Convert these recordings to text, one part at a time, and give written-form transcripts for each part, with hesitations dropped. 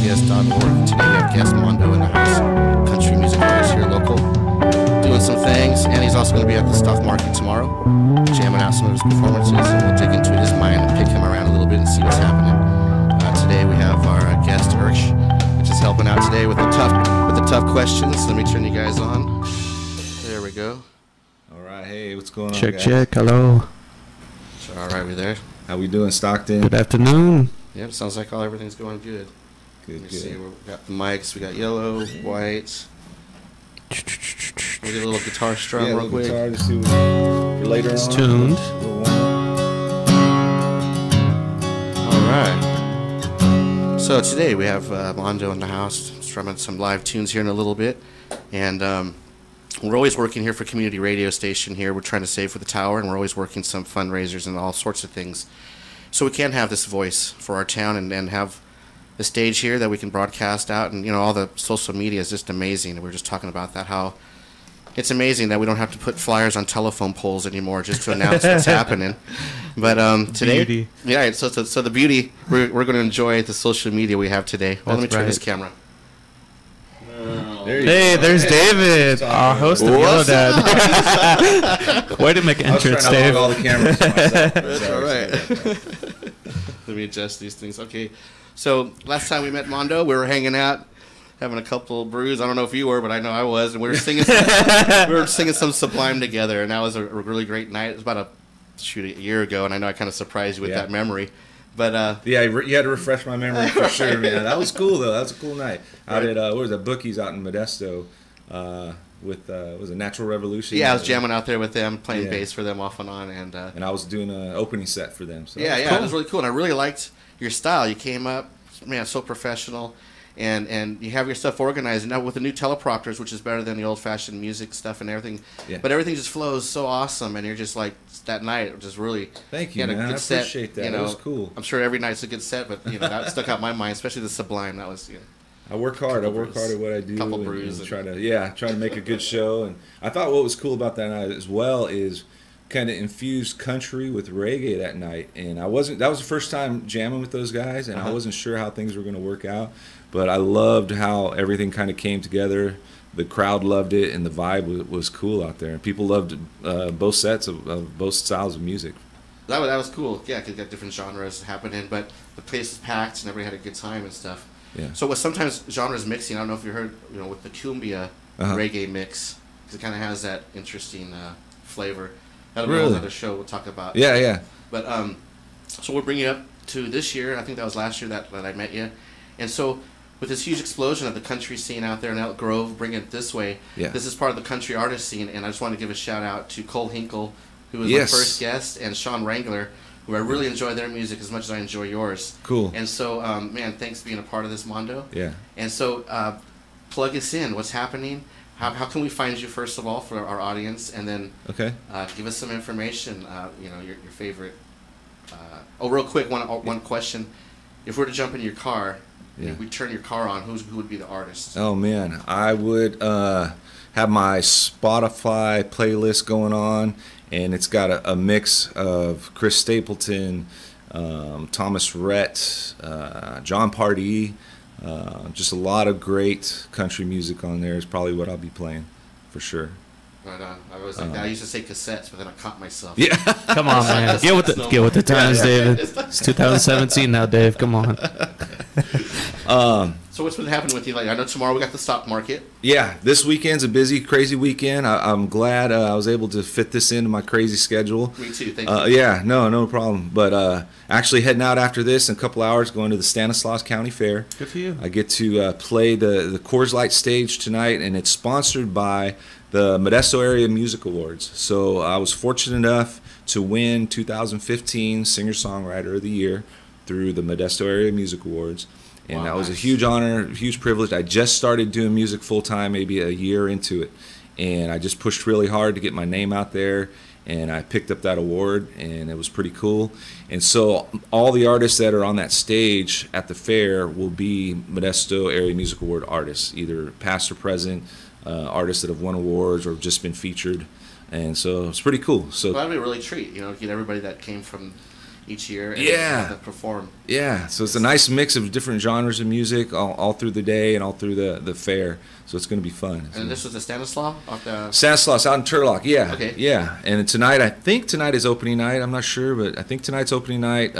KXVS.org. Today we have guest Mondo in the house, country music artist here local, doing some things, and he's also going to be at the stock market tomorrow, jamming out some of his performances, and we'll dig into his mind and pick him around a little bit and see what's happening. Today we have our guest Ursh, which is helping out today with the tough questions. Let me turn you guys on. There we go. All right, hey, what's going on, Check, guys? check, hello. So, all right, we there? How we doing, Stockton? Good afternoon. Yep, sounds like everything's going good. Good, Let me good. see, we got the mics, we got yellow, white. We did a little guitar strum real quick. Guitar to see for later It's on. tuned. All right. So today we have Mondo in the house, strumming some live tunes here in a little bit. And we're always working here for community radio station here. We're trying to save for the tower, and we're always working some fundraisers and all sorts of things. So we can have this voice for our town and have the stage here that we can broadcast out. And, you know, all the social media is just amazing. We were just talking about that, how it's amazing that we don't have to put flyers on telephone poles anymore just to announce what's happening. But today, Beauty. yeah, so the beauty, we're going to enjoy the social media we have today. Well, let me turn this camera. Hey, there's David, our host of Yellow Dad. Way to make an entrance, Dave. All the cameras to myself. That's Sorry, all right. sorry. Let me adjust these things. Okay, so last time we met Mondo, we were hanging out, having a couple brews. I don't know if you were, but I know I was, and we were singing. Some Sublime together, and that was a really great night. It was about a year ago, and I know I kind of surprised you with that memory. But Yeah, you had to refresh my memory for sure, man. That was cool though. That was a cool night. Out at what was it, Bookies out in Modesto, with was it Natural Revolution? yeah, I was jamming out there with them, playing bass for them off and on, and I was doing an opening set for them. So yeah, cool. it was really cool, and I really liked your style. You came up, man, so professional, and you have your stuff organized. And now with the new teleprompters, which is better than the old-fashioned music stuff and everything. Yeah. But everything just flows so awesome, and you're just like that night, it was just really. Thank you, had a man. good I set, appreciate that. You know, It was cool. I'm sure every night's a good set, but you know that stuck out in my mind, especially the Sublime. That was, you know. I work hard. I work hard at what I do. Couple and brews try to make a good show. And I thought what was cool about that night as well is kind of infused country with reggae that night. And that was the first time jamming with those guys, and I wasn't sure how things were going to work out. But I loved how everything kind of came together. The crowd loved it, and the vibe was cool out there. And people loved both sets of both styles of music. That was cool. Yeah, because you got different genres happening, but the place was packed, and everybody had a good time and stuff. Yeah. So with sometimes genres mixing, I don't know if you heard, you know, with the cumbia reggae mix, because it kind of has that interesting flavor. That'll be another show we'll talk about. Yeah, yeah. But so we'll bring you up to this year. I think that was last year that I met you, and so with this huge explosion of the country scene out there in Elk Grove, bringing it this way. Yeah. This is part of the country artist scene, and I just want to give a shout out to Cole Hinkle, who was my first guest, and Sean Wrangler, who I really enjoy their music as much as I enjoy yours. Cool. And so, man, thanks for being a part of this, Mondo. Yeah. And so, plug us in. What's happening? How can we find you, first of all, for our audience? And then give us some information, you know, your favorite. Real quick, one question. If we were to jump in your car, if we turn your car on, who would be the artist? Oh, man. I would have my Spotify playlist going on, and it's got a mix of Chris Stapleton, Thomas Rhett, John Pardee, just a lot of great country music on there is probably what I'll be playing for sure. Right on. I used to say cassettes, but then I caught myself. Yeah. Come on, man. Get with the times, David. It's 2017 now, Dave. Come on. So what's been happening with you? Like, I know tomorrow we got the stock market. Yeah, this weekend's a busy, crazy weekend. I'm glad I was able to fit this into my crazy schedule. Me too. Thank you. Yeah, no problem. But actually heading out after this in a couple hours, going to the Stanislaus County Fair. Good for you. I get to play the Coors Light stage tonight, and it's sponsored by the Modesto Area Music Awards. So I was fortunate enough to win 2015 Singer-Songwriter of the Year through the Modesto Area Music Awards. And that was a huge honor, huge privilege. I just started doing music full-time, maybe a year into it. And I just pushed really hard to get my name out there. And I picked up that award, and it was pretty cool. And so all the artists that are on that stage at the fair will be Modesto Area Music Award artists, either past or present, artists that have won awards or have just been featured. And so it's pretty cool. So that'd be a really treat, you know, get everybody that came from each year. And Yeah. to perform. Yeah, so it's a nice mix of different genres of music all through the day and all through the fair. So it's going to be fun. And this was the Stanislaus? Stanislaus out in Turlock, yeah. Okay. Yeah, and tonight, I think tonight is opening night. I'm not sure, but I think tonight's opening night.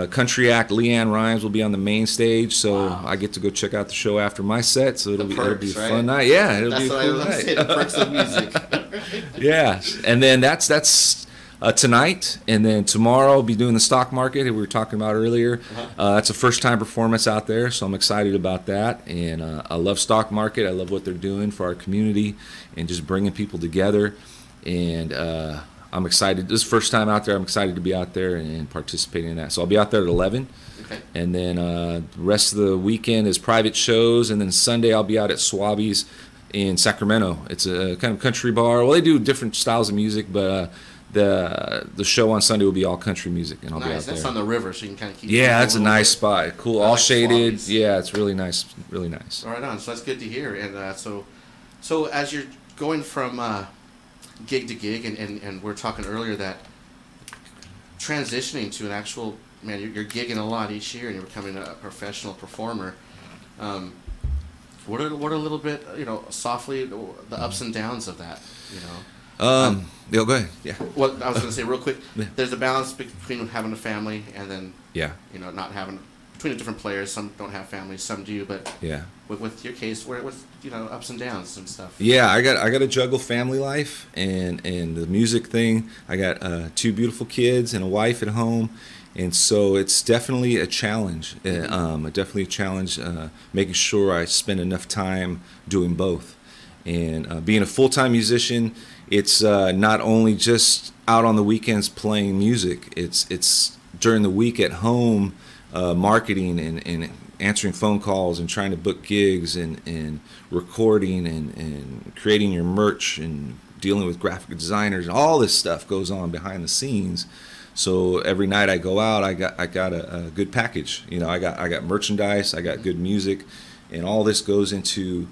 Country act Leanne Rhymes will be on the main stage, so Wow. I get to go check out the show after my set. So it'll be a right? fun night. Yeah, it'll be a cool That's night. what I was saying, the perks of music. Yeah, and then that's tonight, and then tomorrow I'll be doing the stock market that we were talking about earlier. That's a first-time performance out there, so I'm excited about that. And I love stock market. I love what they're doing for our community and just bringing people together. And I'm excited. This is the first time out there. I'm excited to be out there and participating in that. So I'll be out there at 11. Okay. And then the rest of the weekend is private shows. And then Sunday I'll be out at Swabby's in Sacramento. It's a kind of country bar. Well, they do different styles of music, but the show on Sunday will be all country music, and I'll be out there. That's on the river, so you can kind of keep. Yeah, that's a nice spot. Cool, all like shaded. Swabby's. Yeah, it's really nice. Really nice. All right, on. So that's good to hear. And so as you're going from gig to gig, and we're talking earlier that transitioning to an actual you're gigging a lot each year, and you're becoming a professional performer. What are a little bit softly the ups and downs of that? Yeah, go ahead. Yeah. Well, I was going to say real quick. Yeah. There's a balance between having a family and then not having, between the different players. Some don't have families, some do. But Yeah. with your case, where with ups and downs and stuff. Yeah, I got to juggle family life and the music thing. I got 2 beautiful kids and a wife at home, and so it's definitely a challenge. Definitely a challenge making sure I spend enough time doing both. And being a full-time musician, it's not only just out on the weekends playing music. It's during the week at home marketing and answering phone calls and trying to book gigs and recording and creating your merch and dealing with graphic designers. All this stuff goes on behind the scenes. So every night I go out, I got a good package. I got merchandise, I got good music, and all this goes into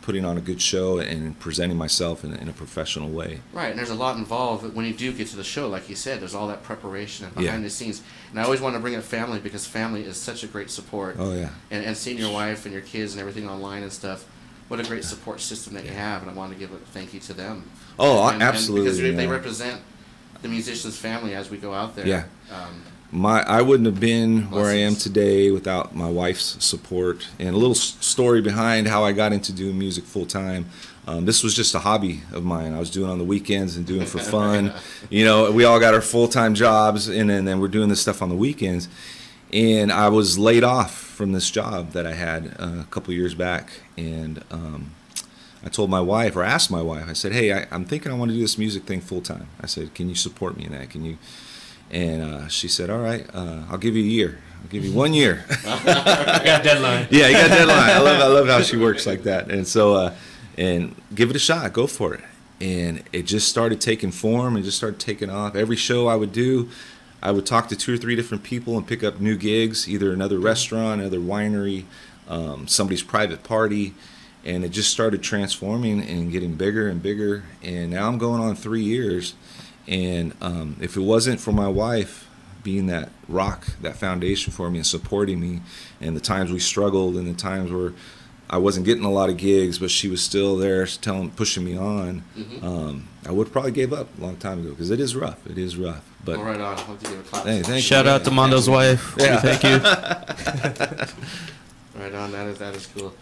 putting on a good show and presenting myself in a professional way. Right, and there's a lot involved when you do get to the show. Like you said, there's all that preparation and behind the scenes. And I always want to bring up family because family is such a great support. Oh, yeah. And seeing your wife and your kids and everything online and stuff, what a great support system that you have. And I want to give a thank you to them. Oh, and absolutely. Because they represent the musician's family as we go out there. Yeah. I wouldn't have been where I am Blessings. today without my wife's support. And a little story behind how I got into doing music full time. This was just a hobby of mine. I was doing on the weekends and doing for fun. We all got our full-time jobs, and then we're doing this stuff on the weekends. And I was laid off from this job that I had a couple years back. And I told my wife, or asked my wife, I said, hey, I'm thinking I want to do this music thing full time. I said, can you support me in that? Can you? And she said, all right, I'll give you a year. I'll give you 1 year. You got a deadline. Yeah, you got a deadline. I love how she works like that. And so, and give it a shot. Go for it. And it just started taking form and just started taking off. Every show I would do, I would talk to 2 or 3 different people and pick up new gigs, either another restaurant, another winery, somebody's private party. And it just started transforming and getting bigger and bigger. And now I'm going on 3 years. And if it wasn't for my wife being that rock, that foundation for me and supporting me, and the times we struggled and the times where I wasn't getting a lot of gigs, but she was still there pushing me on, I would have probably gave up a long time ago because it is rough. It is rough. But All right, on. I'll give you a clap. hey, thank Shout you. out to Mondo's wife. Yeah. Thank you. Right on. That is cool.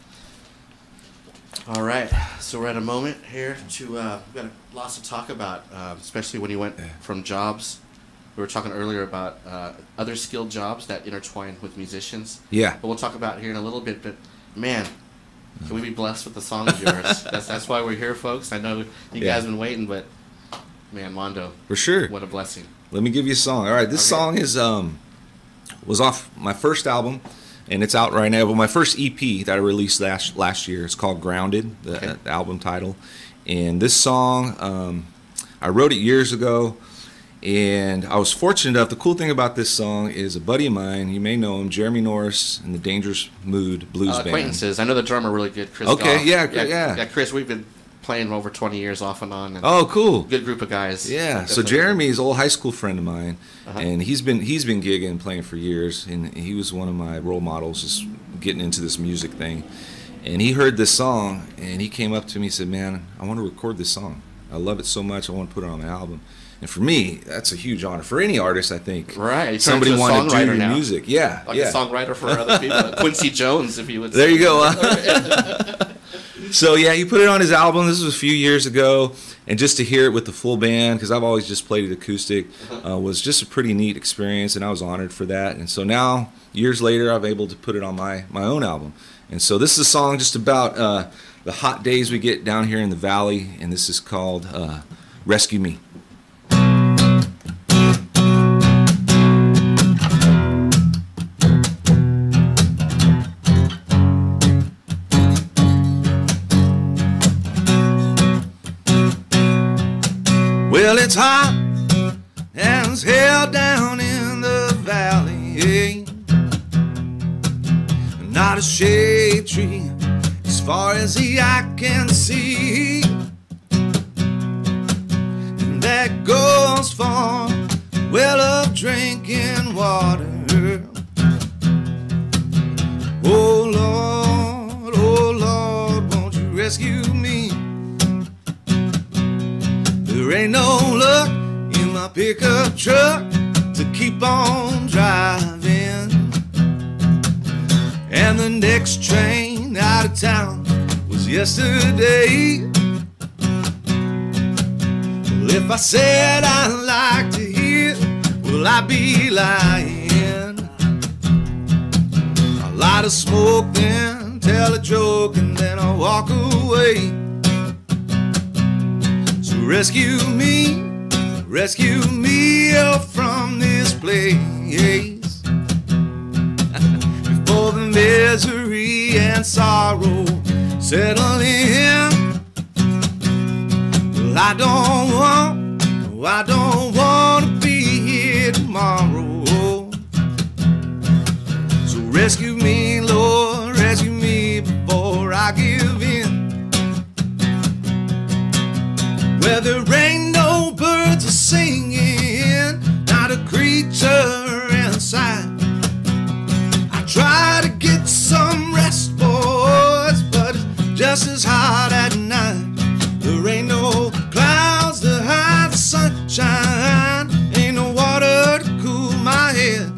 All right, so we're at a moment here to we've got lots to talk about, especially when you went from jobs. We were talking earlier about other skilled jobs that intertwine with musicians. Yeah. But we'll talk about it here in a little bit. But man, can we be blessed with the song of yours? That's why we're here, folks. I know you guys have been waiting, but man, Mondo, For sure. what a blessing. Let me give you a song. All right, this song is was off my first album, and it's out right now. But my first EP that I released last year, it's called Grounded, the album title. And this song, I wrote it years ago, and I was fortunate enough. The cool thing about this song is a buddy of mine, you may know him, Jeremy Norris, and the Dangerous Mood Blues Band. Acquaintances. I know the drummer really good, Chris. Okay, Goff. yeah. Chris, we've been playing over 20 years off and on. And Oh, cool. good group of guys. Yeah. So Definitely. Jeremy's an old high school friend of mine, Uh-huh. and he's been gigging and playing for years, and he was one of my role models, just getting into this music thing. And he heard this song, and he came up to me and said, "Man, I want to record this song. I love it so much. I want to put it on my album." And for me, that's a huge honor for any artist, I think. Right. Somebody Turn to a wanted to do songwriter your now. music. Yeah. Like yeah. a songwriter for other people. Quincy Jones, if you would say. There you go. So yeah, he put it on his album. This was a few years ago, and just to hear it with the full band, because I've always just played it acoustic, was just a pretty neat experience, and I was honored for that. And so now, years later, I'm able to put it on my own album. And so this is a song just about the hot days we get down here in the valley, and this is called "Rescue Me." Well, it's hot as hell down in the valley. Not a shade tree as far as the eye can see. And that goes for well of drinking water. Oh Lord, won't you rescue me? There ain't no luck in my pickup truck to keep on driving. And the next train out of town was yesterday. Well, if I said I'd like to hear, will I be lying? A lot of smoke, then tell a joke, and then I'll walk away. So rescue me oh, from this place. Before the misery and sorrow settle in. Well, I don't want to be here tomorrow. So rescue me, Lord, rescue me before I give in. Where there ain't no birds singing, not a creature in sight. I try to get some rest, boys, but it's just as hot at night. There ain't no clouds to hide the sunshine, ain't no water to cool my head.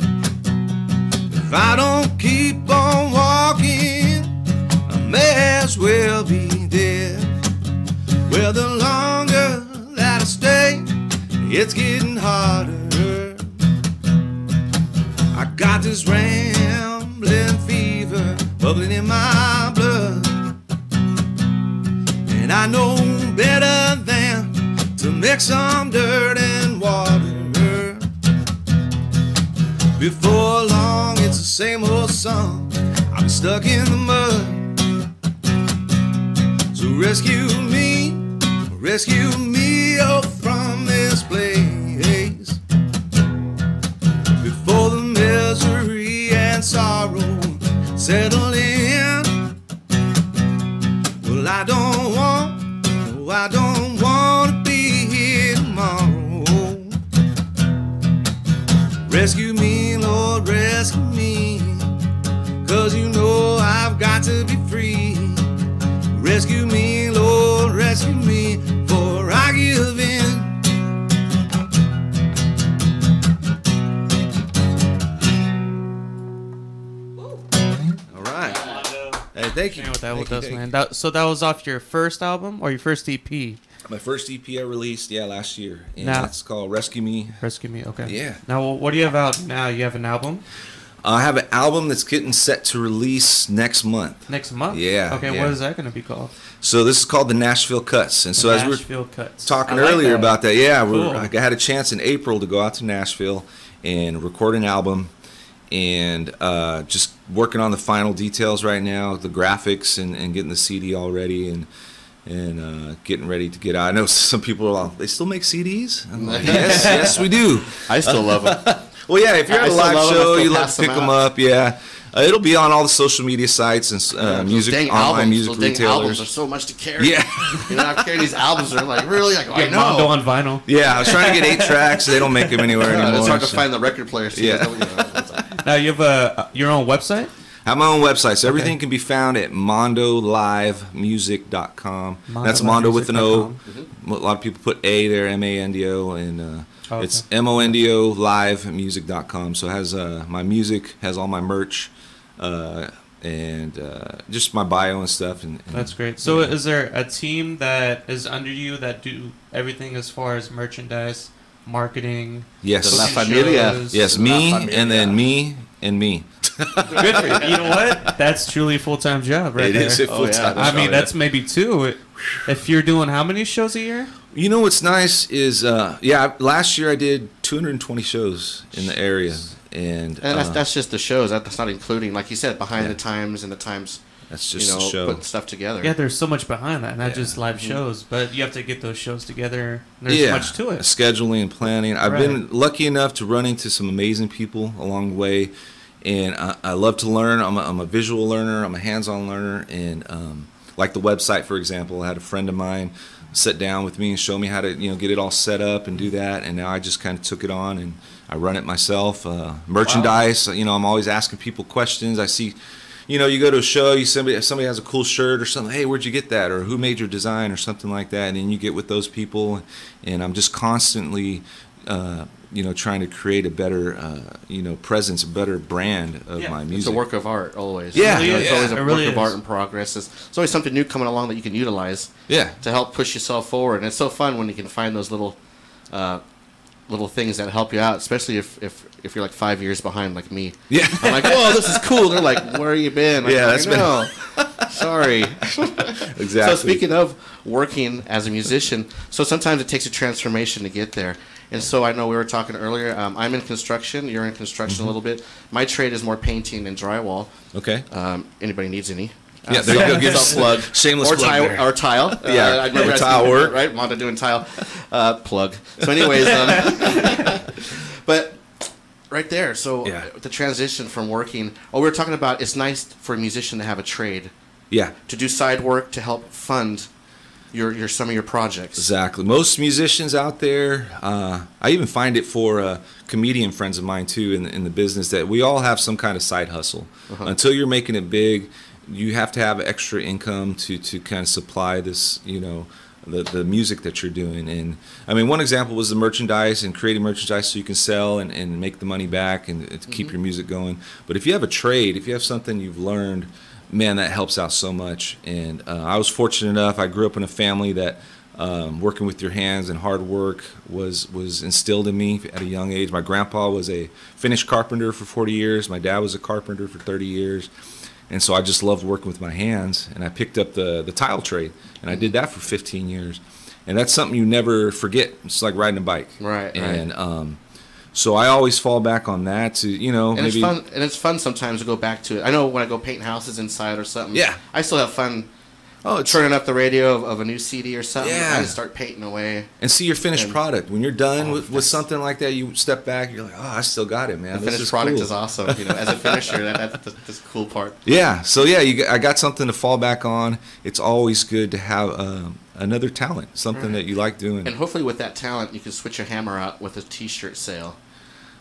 If I don't keep on walking, I may as well be dead. Well, the longer that I stay, it's getting harder. I got this rambling fever bubbling in my blood, and I know better than to mix some dirt and water. Before long, it's the same old song. I'm stuck in the mud. So rescue me oh, from this place. Before the misery and sorrow settle in. Well, I don't want to be here tomorrow. Rescue me, Lord, rescue me, 'cause you know I've got to be free. Rescue me, Lord, rescue me, before I give in. All right. Hey, thank you. With that with Thank us, you. man. So that was off your first album or your first EP? My first EP I released, last year. And Now- it's called Rescue Me. Rescue Me, okay. Yeah. Now, what do you have out now? You have an album? I have an album that's getting set to release next month. Next month? Yeah, Okay, yeah. what is that going to be called? So this is called the Nashville Cuts. And so as we were Nashville Cuts. talking I like earlier that. about that, Cool. I had a chance in April to go out to Nashville and record an album, and just working on the final details right now, the graphics and getting the CD all ready and getting ready to get out. I know some people are like, they still make CDs? I'm like, yes, we do. I still love them. Well, yeah, if you're at I a still live love 'em. I show, still you love pass to pick them them out. up, yeah. It'll be on all the social media sites and online albums, music those retailers. Dang albums are so much to carry. Yeah. I'm carrying these albums. They're like, really? Like, I know. Mondo on vinyl. Yeah, I was trying to get 8 tracks. They don't make them anywhere anymore. It's hard to find the record player. Yeah. Now you have your own website? I have my own website, so everything can be found at mondolivemusic.com. That's Mondo with an O. A lot of people put A there, M-A-N-D-O, and it's M-O-N-D-O livemusic.com. So it has my music, has all my merch, and just my bio and stuff. And that's great. So is there a team that is under you that do everything as far as merchandise, marketing? Yes. La Familia. Yes, me, and then me, and me. Good for you. You know what? That's truly a full-time job right there. It is a full-time job. I mean, that's maybe 2. If you're doing how many shows a year? You know what's nice is, last year I did 220 shows in the area. And that's just the shows. That's not including, like you said, behind the times and the times. That's just the show. Putting stuff together. Yeah, there's so much behind that, not just live shows, but you have to get those shows together. There's much to it. Scheduling and planning. I've been lucky enough to run into some amazing people along the way, and I love to learn. I'm a visual learner. I'm a hands-on learner, and like the website, for example, I had a friend of mine sit down with me and show me how to get it all set up and do that, and now I just kind of took it on and I run it myself. Merchandise, I'm always asking people questions. I see, you go to a show, somebody has a cool shirt or something. Hey, where'd you get that? Or who made your design or something like that? And then you get with those people, and I'm just constantly, trying to create a better, presence, a better brand of my music. It's a work of art always. Yeah, it's always a work of art in progress. It's always something new coming along that you can utilize. Yeah. To help push yourself forward, and it's so fun when you can find those little things that help you out, especially if you're like 5 years behind like me. Yeah. I'm like, whoa, this is cool. They're like, where have you been? That's been. Sorry. Exactly. So speaking of working as a musician, so sometimes it takes a transformation to get there. And so I know we were talking earlier. I'm in construction. You're in construction a little bit. My trade is more painting and drywall. Okay. Anybody needs any? Yeah, there you go. Give us plug. Shameless plug tile, there. Or tile. Yeah, I remember tile work. Right, Mondo doing tile. Plug. So anyways, but right there. So the transition from working. We were talking about it's nice for a musician to have a trade. Yeah. To do side work to help fund your some of your projects. Exactly. Most musicians out there, I even find it for comedian friends of mine too in the business, that we all have some kind of side hustle. Until you're making it big, you have to have extra income to kind of supply this, the music that you're doing. And I mean, one example was the merchandise and creating merchandise so you can sell and make the money back and to keep your music going. But if you have a trade, if you have something you've learned, man, that helps out so much. And I was fortunate enough. I grew up in a family that working with your hands and hard work was instilled in me at a young age. My grandpa was a finished carpenter for 40 years. My dad was a carpenter for 30 years. And so I just loved working with my hands. And I picked up the tile trade. And I did that for 15 years. And that's something you never forget. It's like riding a bike. Right. And so I always fall back on that to, and maybe. It's fun sometimes to go back to it. I know when I go painting houses inside or something. Yeah. I still have fun. Turning up the radio of a new CD or something. Yeah. I just start painting away. And see your finished product. When you're done with something like that, you step back, you're like, I still got it, man. The finished product is awesome. As a finisher, that's the cool part. Yeah. So, I got something to fall back on. It's always good to have another talent, something that you like doing. And hopefully with that talent, you can switch your hammer out with a T-shirt sale.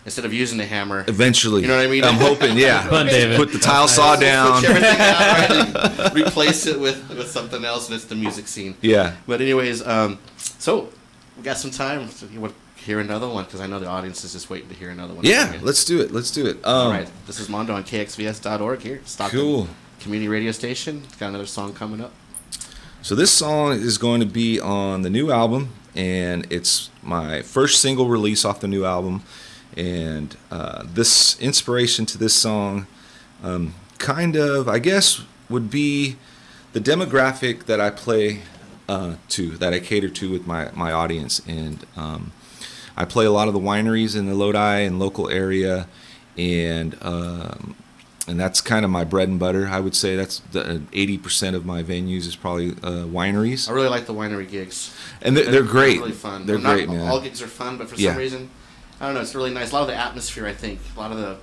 Instead of using the hammer. Eventually. You know what I mean? I'm hoping, yeah. Fun, David. Put the tile saw down. Switch everything out, right? Replace it with something else, and it's the music scene. Yeah. But anyways, so we got some time. So you want to hear another one? Because I know the audience is just waiting to hear another one. Yeah, let's do it. All right. This is Mondo on KXVS.org here. Stockton cool. Community Radio Station. It's got another song coming up. So this song is going to be on the new album, and it's my first single release off the new album. And this inspiration to this song kind of, I guess, would be the demographic that I play that I cater to with my audience. And I play a lot of the wineries in the Lodi and local area, and that's kind of my bread and butter. I would say that's 80% of my venues is probably wineries. I really like the winery gigs. And they're great. Really fun. They're great, man. All gigs are fun, but for some reason, I don't know, it's really nice. A lot of the atmosphere, I think, a lot of the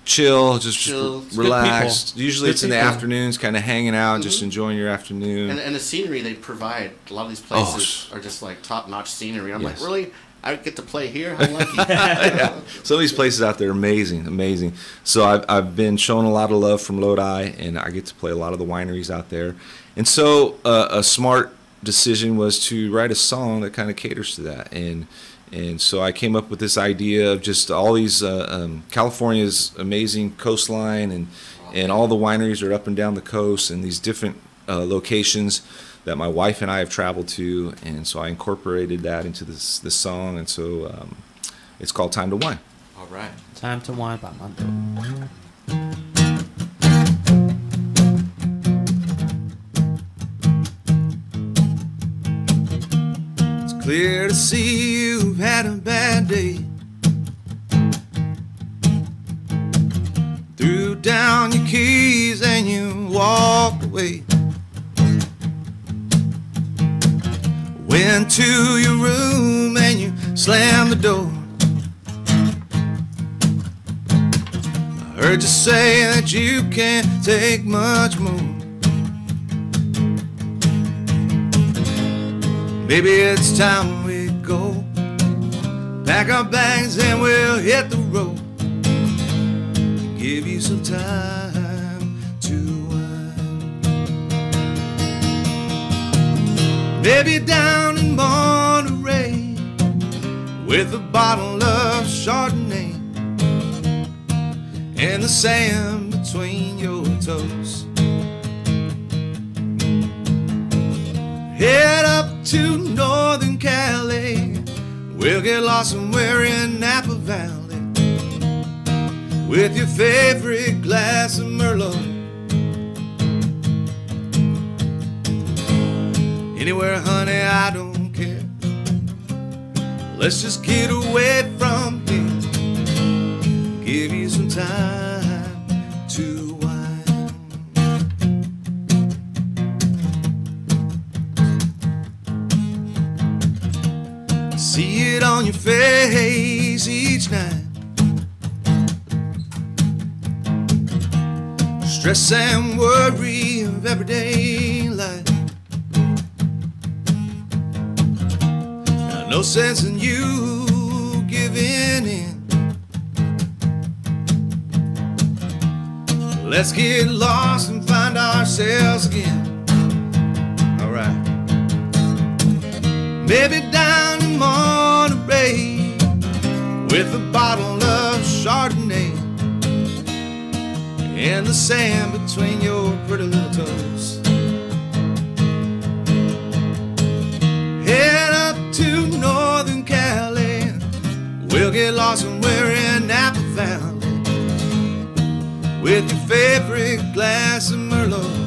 chill, just Chill. relaxed. Usually Good it's in the people. afternoons, kind of hanging out, just enjoying your afternoon. And the scenery they provide, a lot of these places are just like top-notch scenery. I'm like, really? I get to play here? How lucky. Yeah. Some of these places out there are amazing. So I've been shown a lot of love from Lodi, and I get to play a lot of the wineries out there. And so a smart decision was to write a song that kind of caters to that. And so I came up with this idea of just all these California's amazing coastline, and all the wineries are up and down the coast, and these different locations that my wife and I have traveled to, and so I incorporated that into this song, and so it's called Time to Wine. All right. Time to Wine by Mondo. It's clear to see you've had a bad day. Threw down your keys and you walked away. Went to your room and you slammed the door. I heard you say that you can't take much more. Maybe it's time we go. Pack our bags and we'll hit the road. Give you some time to wind. Maybe down in Monterey with a bottle of Chardonnay and the sand between your toes. Head up to Northern Cali. We'll get lost somewhere in Napa Valley with your favorite glass of Merlot. Anywhere, honey, I don't care. Let's just get away from here. Give you some time to wind. See it on your face each night. Stress and worry of everyday life. Now, no sense in you giving in. Let's get lost and find ourselves again. Alright. Maybe down in Monterey with a bottle of Chardonnay and the sand between your pretty little toes. Head up to Northern Cali. We'll get lost somewhere in Napa Valley with your favorite glass of Merlot.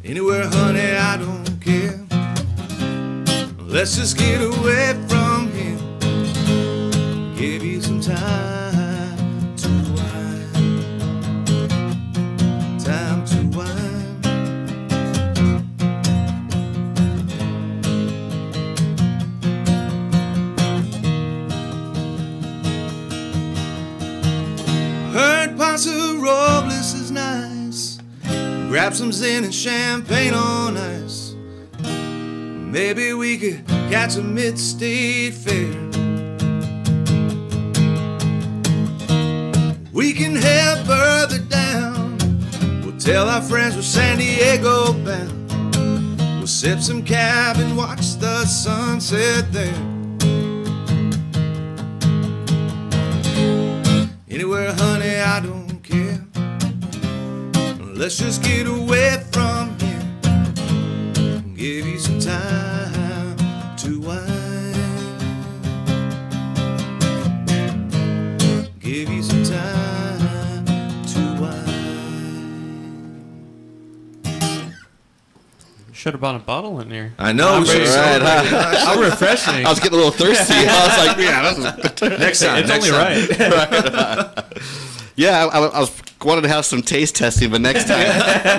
Anywhere, honey, I don't care. Let's just get away from here. Give you some time to wind. Time to wind. Heard Paso Robles is nice. Grab some Zen and champagne on ice. Maybe we could catch a mid-state fair. We can head further down. We'll tell our friends we're San Diego bound. We'll sip some cab and watch the sunset there. Anywhere, honey, I don't care. Let's just get away from here. Give you some time to wind. Give you some time to wind. Should have bought a bottle in here. I know. I'm ready to celebrate. How refreshing. I was getting a little thirsty. I was like, yeah, this is Next time. It's only right. Yeah, I was wanted to have some taste testing, but next time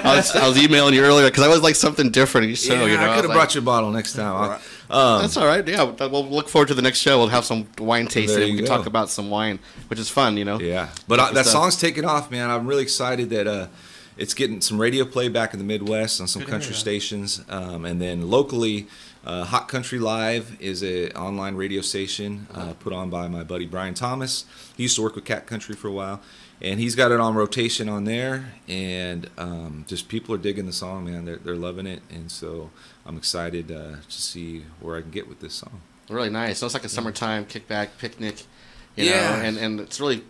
I was emailing you earlier because I was like something different each show. Yeah, you know, I could have brought you a bottle next time. That's all right. Yeah, we'll look forward to the next show. We'll have some wine tasting. We can talk about some wine, which is fun, you know. Yeah, but that song's taking off, man. I'm really excited that it's getting some radio play back in the Midwest on some country stations, and then locally, Hot Country Live is an online radio station put on by my buddy Brian Thomas. He used to work with Cat Country for a while. And he's got it on rotation on there, and just people are digging the song, man. They're loving it, and so I'm excited to see where I can get with this song. Really nice. So it's like a summertime kickback picnic, you know, and it's really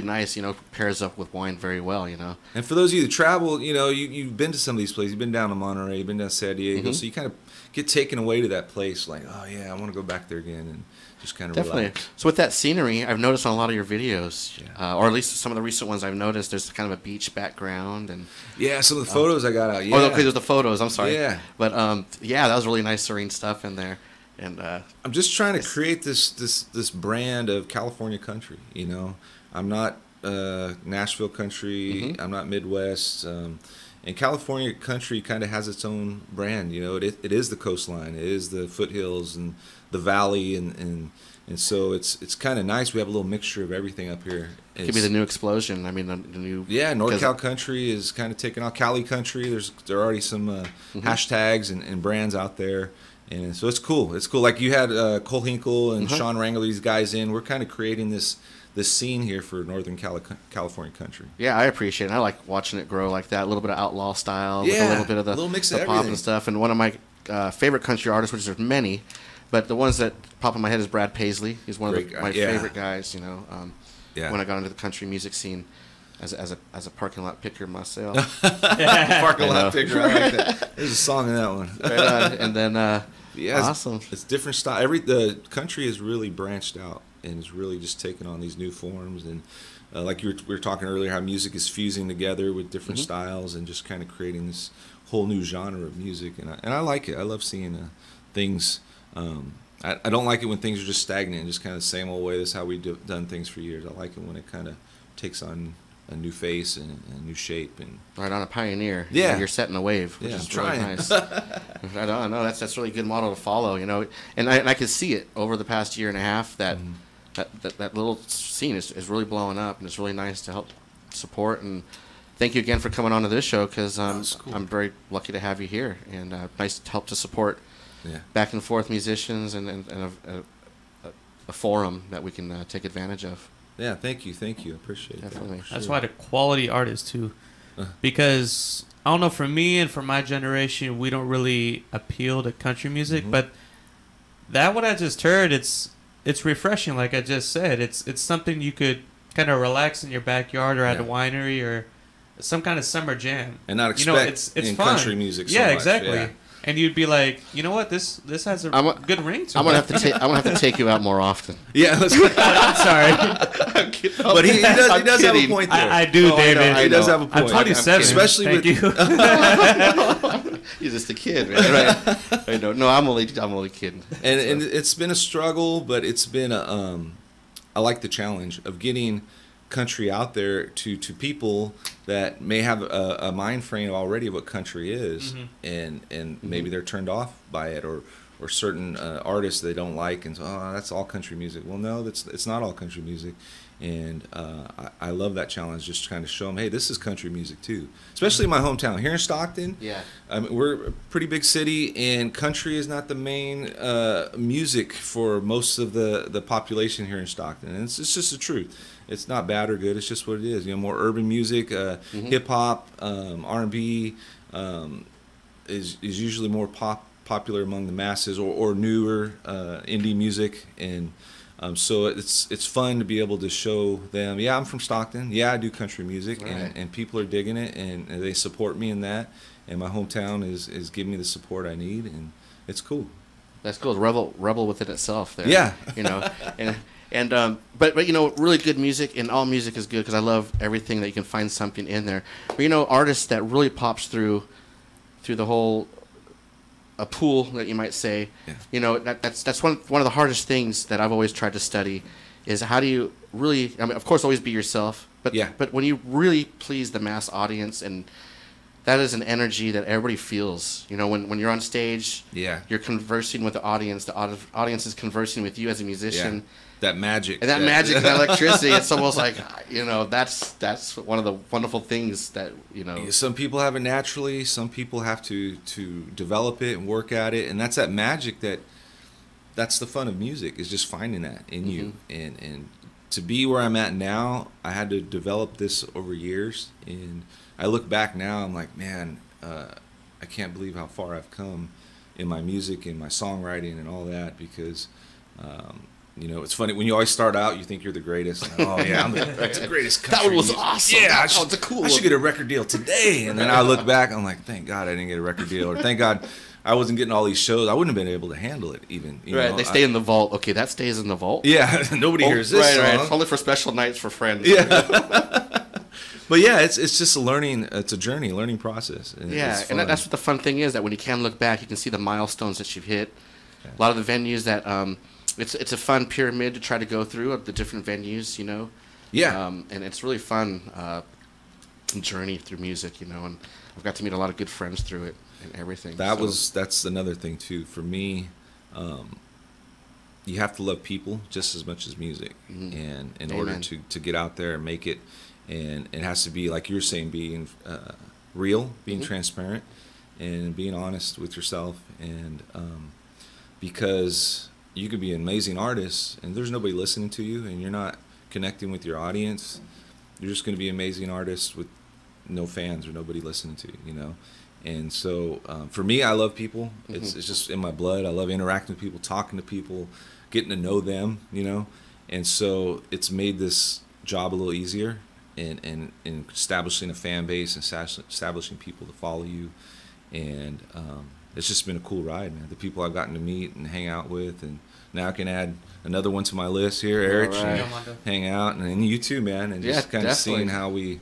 nice, you know, pairs up with wine very well, you know. And for those of you that travel, you know, you've been to some of these places. You've been down to Monterey, you've been down to San Diego, so you kind of get taken away to that place, like, oh yeah, I want to go back there again, and just kind of relax. So with that scenery, I've noticed on a lot of your videos, or at least some of the recent ones I've noticed, there's kind of a beach background, and some of the photos I got out. Oh, okay, there's the photos. I'm sorry. Yeah, but that was really nice, serene stuff in there, and I'm just trying to create this brand of California country. You know, I'm not Nashville country. I'm not Midwest. And California country kind of has its own brand. You know, it is the coastline, it is the foothills and the valley, and so it's kind of nice. We have a little mixture of everything up here. It could be the new explosion. I mean, the new NorCal country is kind of taking off. Cali country, there are already some hashtags and brands out there, and so it's cool. It's cool. Like you had Cole Hinkle and Sean Wrangler, these guys in. We're kind of creating this scene here for Northern California country. Yeah, I appreciate it. I like watching it grow like that. A little bit of outlaw style, with a little bit of the mix of pop and stuff. And one of my favorite country artists, which there's many, but the ones that pop in my head is Brad Paisley. He's one of my favorite guys. You know, when I got into the country music scene as a parking lot picker myself. Parking lot picker, I like that. There's a song in that one. And then awesome. It's different style. The country is really branched out, and it's really just taking on these new forms, and like we were talking earlier, how music is fusing together with different styles and just kind of creating this whole new genre of music, and I like it. I love seeing things. I don't like it when things are just stagnant and just kind of the same old way. That's how we've done things for years. I like it when it kind of takes on a new face and a new shape, and right on a pioneer. Yeah, you're setting a wave, which is really nice. I don't know. That's really a good model to follow, you know. And I can see it over the past year and a half that that little scene is really blowing up, and it's really nice to help support. And thank you again for coming on to this show, because cool. I'm very lucky to have you here, and nice to help to support back and forth musicians and a forum that we can take advantage of. Yeah, thank you. I appreciate Definitely. that. That's why the quality artist too, because I don't know, for me and for my generation, we don't really appeal to country music, but that what I just heard, it's refreshing. Like I just said, it's something you could kind of relax in your backyard or at a winery or some kind of summer jam, and not expect it's in fun. country music. So yeah, much. exactly. Yeah. And you'd be like, you know what, this has a good ring to it. I'm gonna have to take you out more often. Yeah, I'm sorry. But he does have a point there. I do, David. He does have a point. I'm 27. Especially Thank with you. You're just a kid, man. Right? No, I'm only kidding. And it's been a struggle, but it's been I like the challenge of getting country out there to people that may have a mind frame already of what country is, and maybe they're turned off by it, or certain artists they don't like, and so, that's all country music. Well, no, it's not all country music, and I love that challenge, just to kind of show them, hey, this is country music too, especially in my hometown here in Stockton. Yeah, we're a pretty big city, and country is not the main music for most of the population here in Stockton, and it's just the truth. It's not bad or good. It's just what it is. You know, more urban music, hip hop, R&B is usually more popular among the masses, or newer indie music, and so it's fun to be able to show them. Yeah, I'm from Stockton. Yeah, I do country music, and people are digging it, and they support me in that. And my hometown is giving me the support I need, and it's cool. That's cool. Rebel within itself. There. Yeah, you know, but you know, really good music, and all music is good, because I love everything that you can find something in there. But you know, artists that really pops through the whole a pool that you might say. Yeah. You know, that's one of the hardest things that I've always tried to study, is how do you really, I mean, of course, always be yourself, but when you really please the mass audience and that is an energy that everybody feels. You know, when you're on stage, Yeah. you're conversing with the audience. The audience is conversing with you as a musician. Yeah. That magic. And that magic and that electricity, it's almost like, you know, that's one of the wonderful things that, you know. Some people have it naturally. Some people have to develop it and work at it. And that's that magic that's the fun of music, is just finding that in you. And to be where I'm at now, I had to develop this over years. And I look back now, I'm like, man, I can't believe how far I've come in my music and my songwriting and all that, because you know, it's funny when you always start out, you think you're the greatest. Like, oh yeah, I'm the greatest country. That was awesome. Yeah, that was cool. I should get a record deal today. And then I look back, I'm like, thank God I didn't get a record deal, or thank God I wasn't getting all these shows. I wouldn't have been able to handle it even. You know, they stay in the vault. Okay, that stays in the vault. Yeah, nobody hears this song. Right. It's only for special nights for friends. Yeah. But yeah, it's just it's a journey, a learning process. And yeah, and that's what the fun thing is, that when you can look back, you can see the milestones that you've hit. Yeah. A lot of the venues that it's a fun pyramid to try to go through of the different venues, you know. Yeah. And it's really fun journey through music, you know, and I've got to meet a lot of good friends through it and everything. That's another thing too for me. You have to love people just as much as music, and in order to get out there and make it, and it has to be, like you're saying, being real, being transparent, and being honest with yourself, and because you could be an amazing artist and there's nobody listening to you, and you're not connecting with your audience. You're just going to be an amazing artist with no fans or nobody listening to you, you know. And so for me, I love people. It's just in my blood. I love interacting with people, talking to people, getting to know them, you know. And so it's made this job a little easier in establishing a fan base and establishing people to follow you. And it's just been a cool ride, man. The people I've gotten to meet and hang out with, and now I can add another one to my list here, Eric, hang out, and then you too, man, and just kind of seeing how we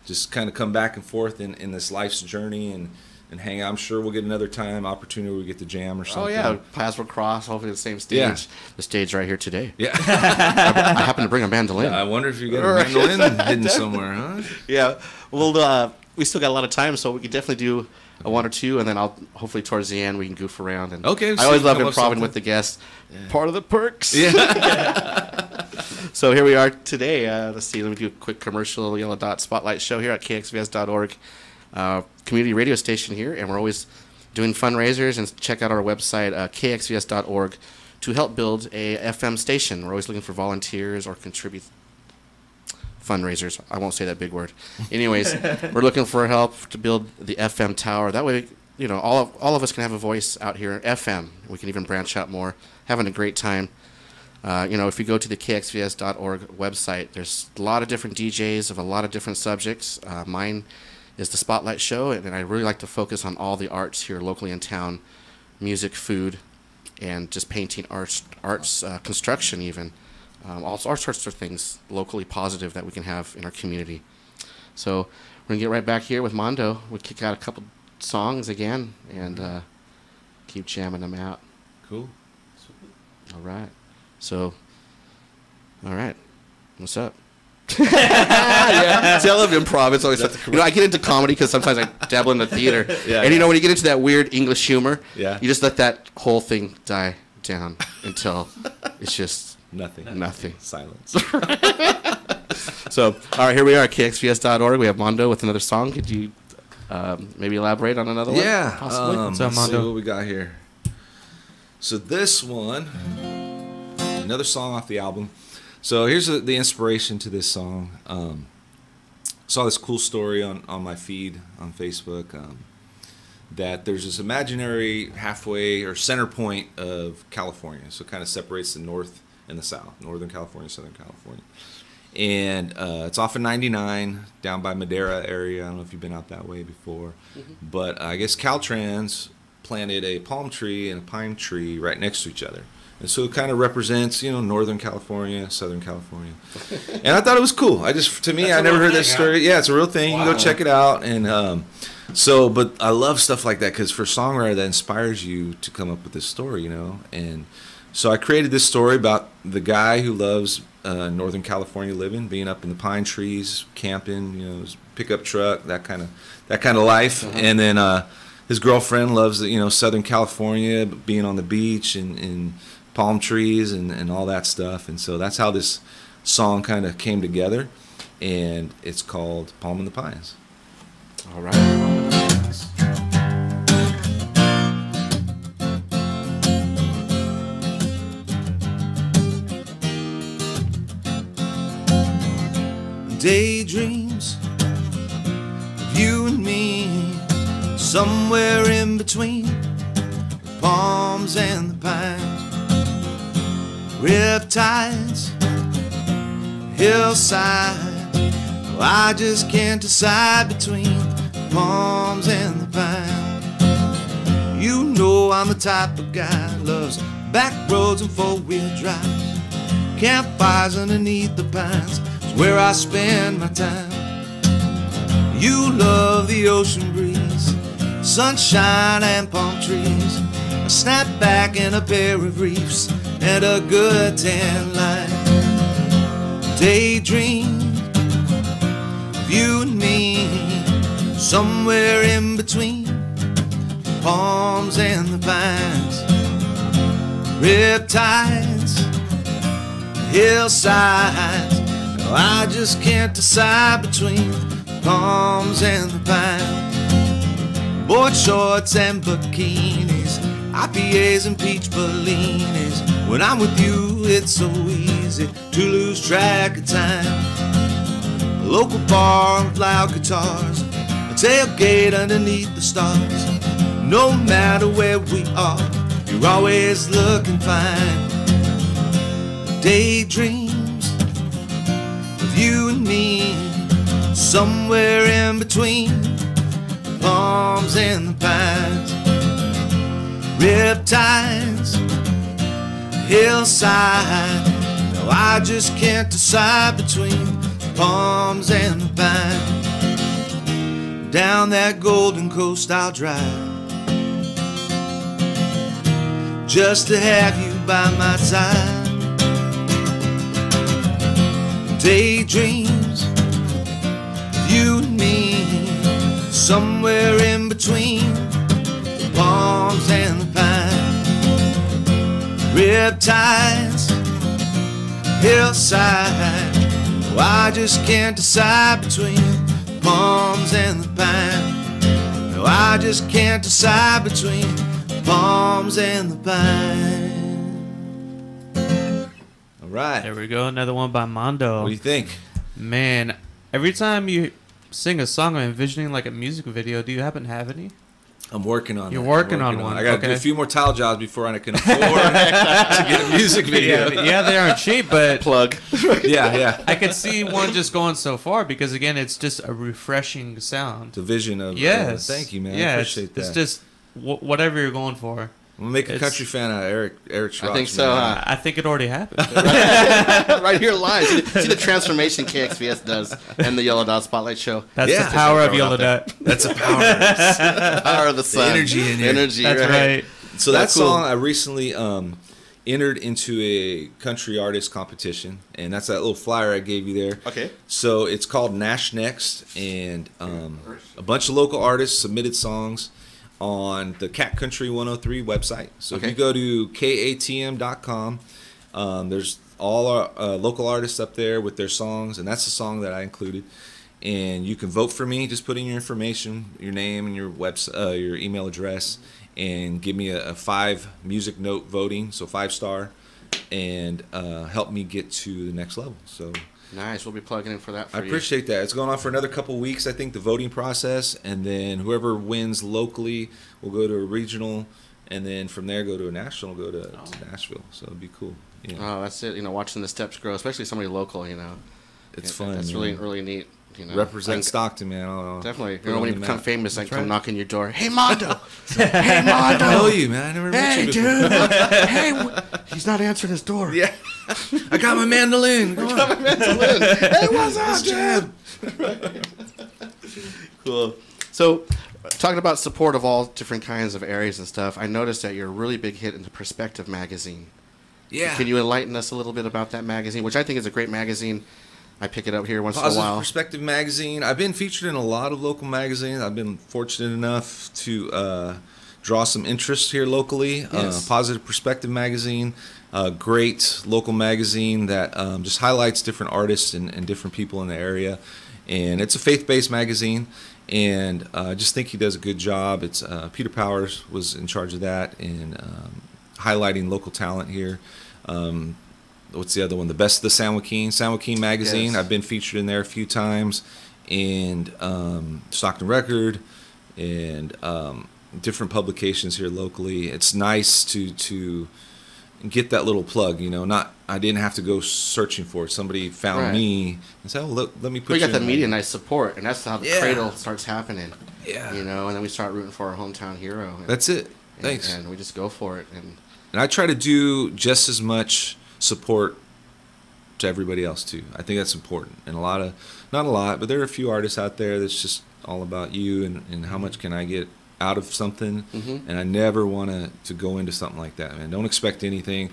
just kind of come back and forth in this life's journey and hang out. I'm sure we'll get another opportunity where we get to jam or something. Oh yeah, paths will cross, hopefully the same stage. Yeah. The stage right here today. Yeah. I happen to bring a mandolin. I wonder if you got a mandolin hidden somewhere, huh? Yeah. Well, we still got a lot of time, so we could definitely do a one or two, and then I'll hopefully towards the end we can goof around. And okay. I always love improvising with the guests. Yeah. Part of the perks. Yeah. So here we are today. Let's see. Let me do a quick commercial. Yellow Dot Spotlight show here at KXVS.org, community radio station here, and we're always doing fundraisers. And check out our website, KXVS.org, to help build a FM station. We're always looking for volunteers or contribute. Fundraisers. I won't say that big word. Anyways, we're looking for help to build the FM tower. That way, you know, all of us can have a voice out here in FM. We can even branch out more. Having a great time. You know, if you go to the KXVS.org website, there's a lot of different DJs of a lot of different subjects. Mine is the Spotlight Show, and I really like to focus on all the arts here locally in town, music, food, and just painting, arts, construction even. All sorts of things locally positive that we can have in our community. So we're going to get right back here with Mondo. We'll kick out a couple songs again and keep jamming them out. Cool. All right. So, all right. What's up? Yeah. See, I love improv. It's always fun. You know, I get into comedy because sometimes I dabble in the theater. And you know, when you get into that weird English humor, you just let that whole thing die down until it's just nothing. Silence. So, all right, here we are at KXVS.org. We have Mondo with another song. Could you maybe elaborate on another one? Yeah. Possibly? What's up, Let's see Mondo? what we got here. So this one, another song off the album. So here's the inspiration to this song. Saw this cool story on my feed on Facebook that there's this imaginary halfway or center point of California. So it kind of separates the north and the south, Northern California, Southern California. And it's off of 99 down by Madera area. I don't know if you've been out that way before. But I guess Caltrans planted a palm tree and a pine tree right next to each other. And so it kind of represents, you know, Northern California, Southern California. And I thought it was cool. I never heard that story. Yeah, it's a real thing. You can go check it out. And but I love stuff like that because for a songwriter, that inspires you to come up with this story, you know. And so I created this story about the guy who loves Northern California living, being up in the pine trees, camping, pickup truck, that kind of life. And then his girlfriend loves Southern California, being on the beach and palm trees and all that stuff. And so that's how this song kind of came together, and it's called Palm in the Pines. All right. Daydreams of you and me, somewhere in between the palms and the pines. Riptides, hillside, oh, I just can't decide between the palms and the pines. You know I'm the type of guy that loves back roads and four-wheel drives. Campfires underneath the pines, where I spend my time. You love the ocean breeze, sunshine and palm trees, a snapback and a pair of reefs, and a good tan line. Daydream of you and me, somewhere in between the palms and the pines. Riptides, hillsides, I just can't decide between the palms and the pines. Board shorts and bikinis, IPAs and peach bellinis. When I'm with you, it's so easy to lose track of time. A local bar with loud guitars, a tailgate underneath the stars. No matter where we are, you're always looking fine. Daydream you and me, somewhere in between the palms and the pines. Riptides, hillside, no, I just can't decide between the palms and the pines. Down that Golden Coast I'll drive, just to have you by my side. Daydreams, you and me, somewhere in between the palms and the pines. Riptides, hillside, oh, I just can't decide between the palms and the pines. No, I just can't decide between the palms and the pines. Right. There we go. Another one by Mondo. What do you think? Man, every time you sing a song, I'm envisioning like a music video. Do you happen to have any? I'm working on it. You're working on one. I got to do a few more tile jobs before I can afford to get a music video. Yeah, they aren't cheap, but... Plug. Yeah. I could see one just going so far because, again, it's just a refreshing sound. The vision of... Yes. Thank you, man. Yeah, I appreciate that. It's just whatever you're going for. I'm going to make a country fan out of Eric Schwartz. I think so. I think it already happened. Right here live. See the transformation KXVS does and the Yellow Dot Spotlight Show. That's the power of Yellow Dot. That's the power. The power of the sun. The energy in here. Energy, that's right. So that song, I recently entered into a country artist competition, and that's that little flyer I gave you there. Okay. So it's called Nash Next, and a bunch of local artists submitted songs on the Cat Country 103 website. So if you go to katm.com, there's all our local artists up there with their songs, and that's the song that I included. And you can vote for me. Just put in your information, your name and your your email address, and give me a 5 music note voting, so 5-star, and help me get to the next level. So nice. We'll be plugging in for that. I appreciate that. It's going on for another couple of weeks, I think, the voting process, and then whoever wins locally will go to a regional, and then from there go to a national, go to Nashville. So it'd be cool. Yeah. Oh, that's it. Watching the steps grow, especially somebody local. It's fun. That's really really neat. Represent Stockton, man. Definitely. When you become famous, I come knocking your door. Hey, Mondo. Hey, Mondo. I know you, man. I never met you before. Dude. Hey, he's not answering his door. Yeah. I got my mandolin. Hey, what's up, Jam? Cool. So, talking about support of all different kinds of areas and stuff, I noticed that you're a really big hit in the Perspective magazine. Yeah. Can you enlighten us a little bit about that magazine, which I think is a great magazine? I pick it up here once in a Positive while. Perspective magazine. I've been featured in a lot of local magazines. I've been fortunate enough to draw some interest here locally. Yes. Positive Perspective magazine, a great local magazine that just highlights different artists and different people in the area. And it's a faith-based magazine, and I just think he does a good job. It's Peter Powers was in charge of that and highlighting local talent here. What's the other one? The San Joaquin magazine. Yes. I've been featured in there a few times, and Stockton Record, and different publications here locally. It's nice to get that little plug, you know. I didn't have to go searching for it. Somebody found me and said, "Oh, let me put." We you got the in media there. nice support, and that's how the Yeah. cradle starts happening. Yeah. You know, and then we start rooting for our hometown hero. And, That's it. Thanks. And we just go for it. And I try to do just as much support to everybody else too. I think that's important. And not a lot, but there are a few artists out there that's just all about you and how much can I get out of something. Mm-hmm. And I never want to go into something like that, man. Don't expect anything.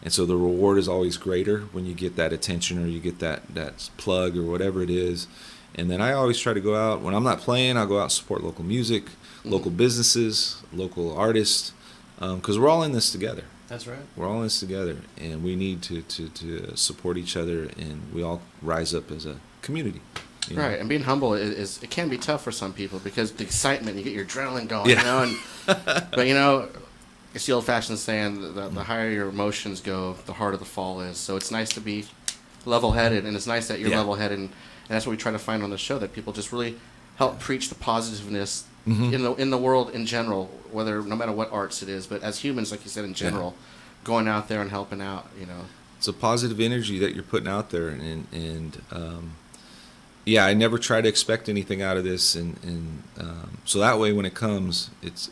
And so the reward is always greater when you get that attention or you get that plug or whatever it is. And then I always try to go out, when I'm not playing, I'll go out and support local music, local businesses, local artists, because we're all in this together. That's right. We're all in this together, and we need to support each other, and we all rise up as a community. You know? Right, and being humble is it can be tough for some people because the excitement, you get your adrenaline going, Yeah. you know. But you know, it's the old-fashioned saying: the higher your emotions go, the harder the fall is. So it's nice to be level-headed, and it's nice that you're Yeah. level-headed, and that's what we try to find on the show, that people just really help preach the positiveness Mhm. in the world in general, no matter what arts it is, but as humans, like you said, in general, going out there and helping out, you know. It's a positive energy that you're putting out there, and yeah, I never try to expect anything out of this, and so that way when it comes, it's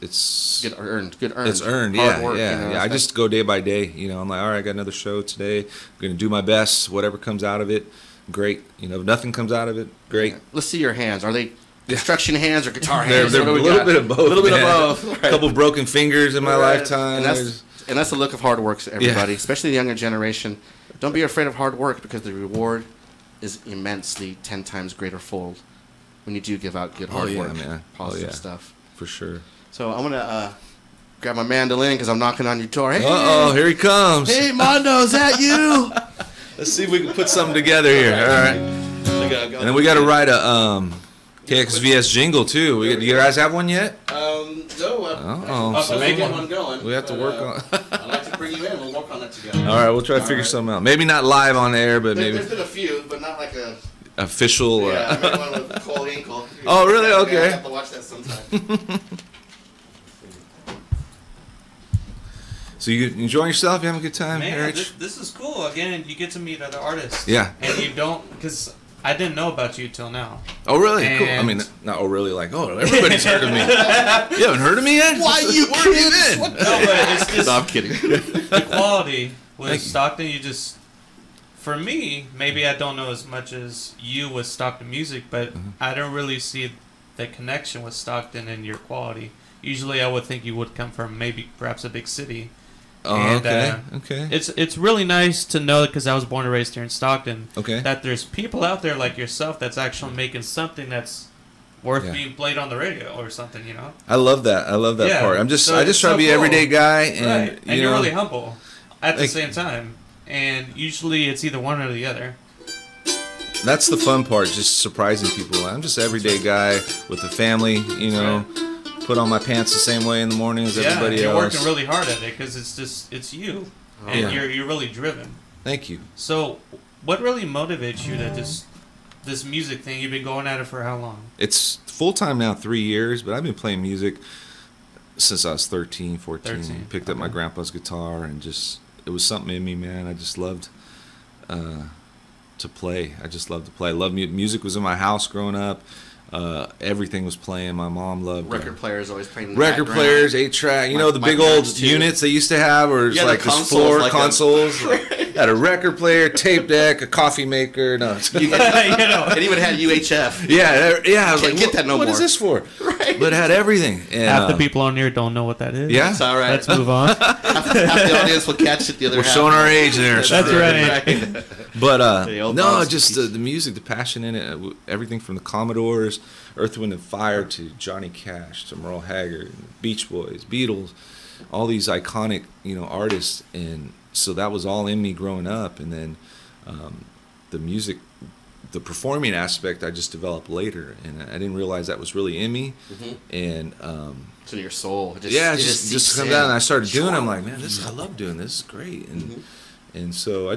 Good earned. It's earned, Hard yeah, work, yeah, you know, yeah. I just go day by day, you know. I'm like, all right, I got another show today. I'm gonna do my best. Whatever comes out of it, great. You know, if nothing comes out of it, great. Let's see your hands. Are they construction hands or guitar They're hands? a What do we little got? bit of both. A little bit of man. both. A Right. couple broken fingers in my Right. lifetime. And that's the look of hard work, everybody, especially the younger generation. Don't be afraid of hard work, because the reward is immensely 10 times greater fold when you do give out good hard yeah, work, man. positive Yeah. stuff. For sure. So I'm gonna grab my mandolin because I'm knocking on your door. Hey, Uh-oh, here he comes. hey, Mondo, is that you? Let's see if we can put something together here. All right. And then we got to write a KXVS jingle too. Do you guys have one yet? No. Uh-oh. So make making one going. We have to work on. I'd like to bring you in. We'll work on that together. All right, we'll try to figure something out. Maybe not live on air, but maybe There's been a few, but not like a. official. Yeah, I made one with Cole Inkle. Oh, really? Okay. I have to watch that sometime. So you enjoying yourself? You having a good time, Man, Eric? this is cool. Again, you get to meet other artists. Yeah. And you don't, because I didn't know about you till now. Oh, really? Cool. I And- mean, not really. Like, oh, everybody's heard of me. You haven't heard of me yet? Why you Where have you kidding? been? No, but it's just No, I'm kidding. the quality with Thank you. Stockton. You just, for me, maybe I don't know as much as you with Stockton music, but I don't really see the connection with Stockton and your quality. Usually, I would think you would come from maybe perhaps a big city. Oh, And, okay. Okay. It's really nice to know, because I was born and raised here in Stockton, Okay. that there's people out there like yourself that's actually making something that's worth Yeah. being played on the radio or something, you know? I love that. I love that Yeah. part. I So just it's try to so be an cool. everyday guy, and Right. And you you're know, really humble at the Thank same time. And usually it's either one or the other. that's the fun part. Just surprising people. I'm just an everyday guy with a family. You know, put on my pants the same way in the morning as Yeah, everybody you're else. working really hard at it because it's you. And Yeah. you're really driven. Thank you. So what really motivates you to this music thing? You've been going at it for how long? It's full time now, 3 years, but I've been playing music since I was 13, 14. 13, Picked up my okay. grandpa's guitar, and just it was something in me, man. I just loved to play. I just loved to play. I loved music was in my house growing up. Everything was playing. My mom loved Record players always playing in the record background. players, 8-track. You know the big old units they used to have, or it's like this floor consoles. Had a record player, tape deck, a coffee maker. No, It even had UHF. yeah. I was like, get that no more. What is this for? Right. But it had everything. And, Half the people on here don't know what that is. Yeah, it's all right. Let's move on. half the audience will catch it. The other we're half showing our age there. That's right. But The old no, box just piece. the music, the passion in it, everything from the Commodores, Earth, Wind and Fire to Johnny Cash to Merle Haggard, Beach Boys, Beatles, all these iconic artists, and so that was all in me growing up. And then the music, the performing aspect, I just developed later, and I didn't realize that was really in me. And it's in your soul. it just come down. And I started doing it. I'm like, man, I love doing this. This is great. And so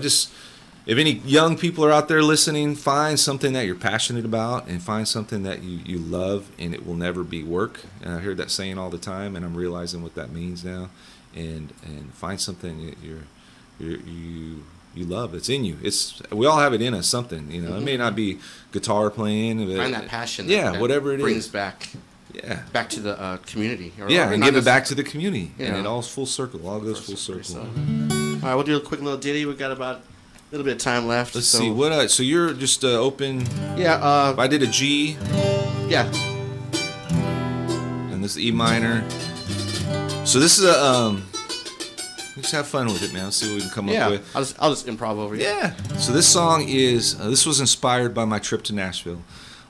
if any young people are out there listening, find something that you're passionate about and find something that you love, and it will never be work. And I heard that saying all the time, and I'm realizing what that means now. And find something that you love. It's in you. We all have it in us. Something, It may not be guitar playing. Find that passion. That whatever it brings is. back to the community. And give it back to the community. And it all's full circle. All goes full circle. All right, we'll do a quick little ditty. We got about a little bit of time left. Let's see. What? So you're just open. Yeah. I did a G. Yeah. And this is E minor. So this is a just have fun with it, man. Let's see what we can come up with. I'll just improv over you. Yeah. So this song is this was inspired by my trip to Nashville.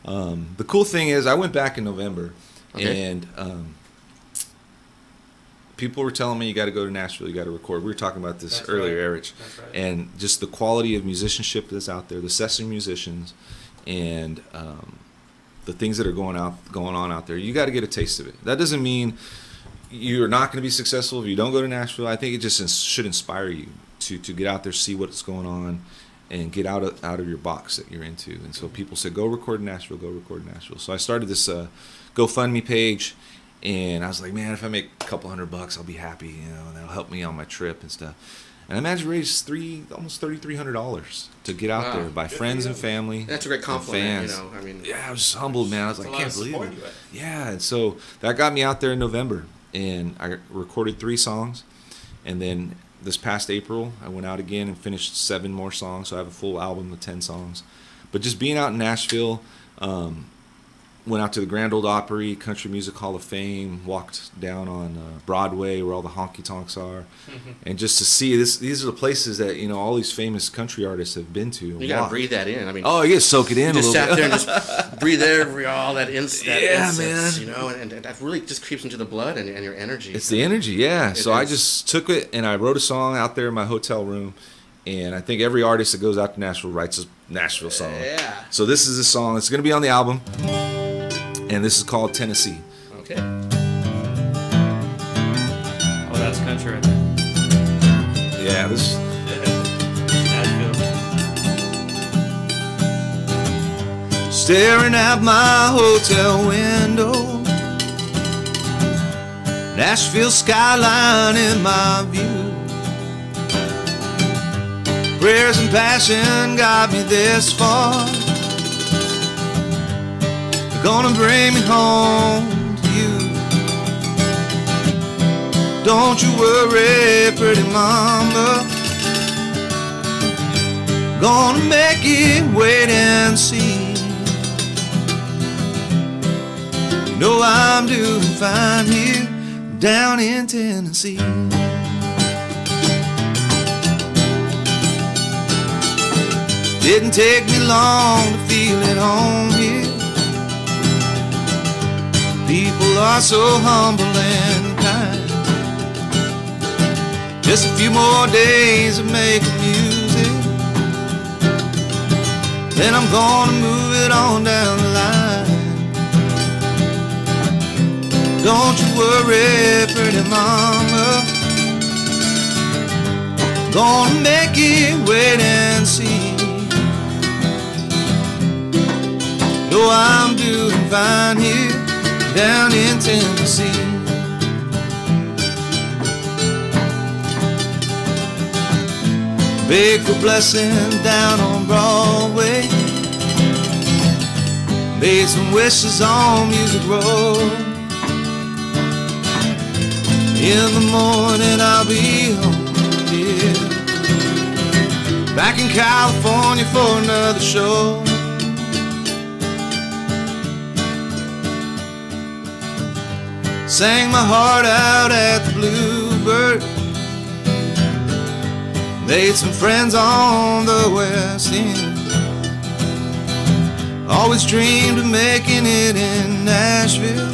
The cool thing is I went back in November, and people were telling me you got to go to Nashville, you got to record. We were talking about this earlier, Erich, and just the quality of musicianship that's out there, the session musicians, and the things that are going on out there. You got to get a taste of it. That doesn't mean you're not going to be successful if you don't go to Nashville. I think it just should inspire you to get out there, see what's going on, and get out of your box that you're into. And so people said, go record in Nashville, go record in Nashville. So I started this GoFundMe page, and I was like, man, if I make a couple $100, I'll be happy, and that'll help me on my trip and stuff. And I managed to raise almost $3,300 to get out there by friends and family. That's a great compliment, fans. Yeah, I was humbled, man. I was like, I can't believe it. Yeah, and so that got me out there in November, and I recorded 3 songs, and then this past April, I went out again and finished 7 more songs, so I have a full album of 10 songs. But just being out in Nashville, went out to the Grand Ole Opry, Country Music Hall of Fame, walked down on Broadway where all the honky-tonks are, and just to see these are the places that, all these famous country artists have been to. You got to breathe that in. I mean, you got to soak it in a little bit. Just sat there and just breathe all that incense, man. and that really just creeps into the blood and your energy. It's the energy, yeah. So I just took it, and I wrote a song out there in my hotel room, and I think every artist that goes out to Nashville writes a Nashville song. Yeah. So this is a song. It's going to be on the album, and this is called Tennessee. Okay. Oh, that's country right there. Yeah, this. Nashville. Staring out my hotel window, Nashville skyline in my view. Prayers and passion got me this far. They're gonna bring me home to you. Don't you worry, pretty mama. Gonna make it wait and see. You know I'm doing fine here down in Tennessee. Didn't take me long to feel at home here. People are so humble and kind. Just a few more days of making music, then I'm gonna move it on down the line. Don't you worry, pretty mama. Gonna make it wait and see. Know I'm doing fine here down in Tennessee. Beg for blessing down on Broadway. Made some wishes on Music Road. In the morning I'll be home, yeah. Back in California for another show. Sang my heart out at the Bluebird. Made some friends on the West End. Always dreamed of making it in Nashville.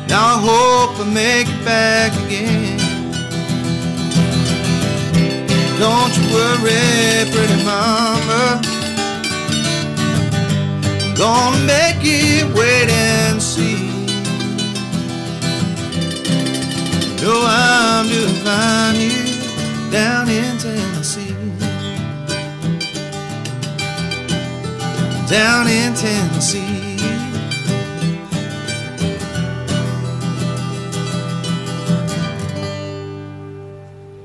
Now I hope I make it back again. Don't you worry, pretty mama, I'm gonna make it, wait and see. No, I'm doing fine here down in Tennessee. Down in Tennessee.